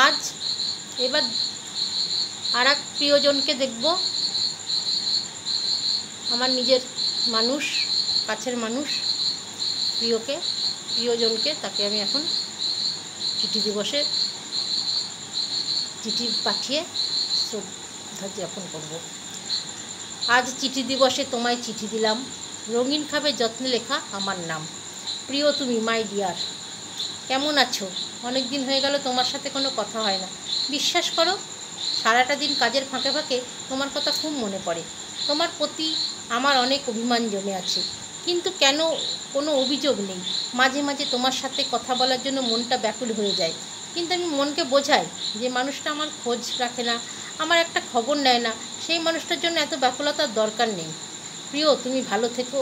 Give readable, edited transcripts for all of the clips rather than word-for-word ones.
আজ এবার আর এক প্রিয়জনকে দেখব, আমার নিজের মানুষ, কাছের মানুষ, প্রিয়জনকে, তাকে আমি এখন চিঠি দিবসে চিঠি পাঠিয়ে শ্রদ্ধা জ্ঞাপন করব। আজ চিঠি দিবসে তোমায় চিঠি দিলাম, রঙিন খাবে যত্নে লেখা আমার নাম। প্রিয় তুমি, মাই ডিয়ার। কেমন আছো? অনেক দিন হয়ে গেল তোমার সাথে কোনো কথা হয় না। বিশ্বাস করো, সারাটা দিন কাজের ফাঁকে ফাঁকে তোমার কথা খুব মনে পড়ে। তোমার প্রতি আমার অনেক অভিমান জমে আছে, কিন্তু কেন কোনো অভিযোগ নেই। মাঝে মাঝে তোমার সাথে কথা বলার জন্য মনটা ব্যাকুল হয়ে যায়, কিন্তু আমি মনকে বোঝাই যে মানুষটা আমার খোঁজ রাখে না, আমার একটা খবর নেয় না, সেই মানুষটার জন্য এত ব্যাকুলতার দরকার নেই। প্রিয় তুমি ভালো থেকো,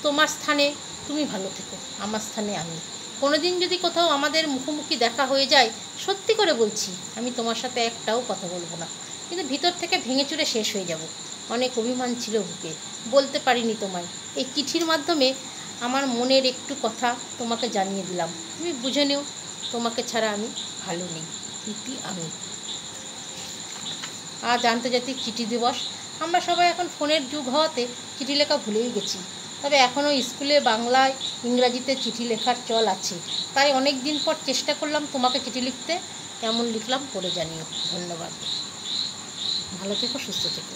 তোমার স্থানে তুমি ভালো থেকো, আমার স্থানে আমি। কোনো দিন যদি কোথাও আমাদের মুখোমুখি দেখা হয়ে যায়, সত্যি করে বলছি আমি তোমার সাথে একটাও কথা বলবো না, কিন্তু ভিতর থেকে ভেঙে চুরে শেষ হয়ে যাব। অনেক অভিমান ছিল বুকে, বলতে পারিনি তোমায়। এই চিঠির মাধ্যমে আমার মনের একটু কথা তোমাকে জানিয়ে দিলাম, তুমি বুঝে নিও, তোমাকে ছাড়া আমি ভালো নেই। ইতি আমি। আজ আন্তর্জাতিক চিঠি দিবস। আমরা সবাই এখন ফোনের যুগ হওয়াতে চিঠি লেখা ভুলেই গেছি, তবে এখনও স্কুলে বাংলায় ইংরাজিতে চিঠি লেখার চল আছে। তাই অনেক দিন পর চেষ্টা করলাম তোমাকে চিঠি লিখতে। কেমন লিখলাম পড়ে জানিও। ধন্যবাদ। ভালো থেকো, সুস্থ থেকো।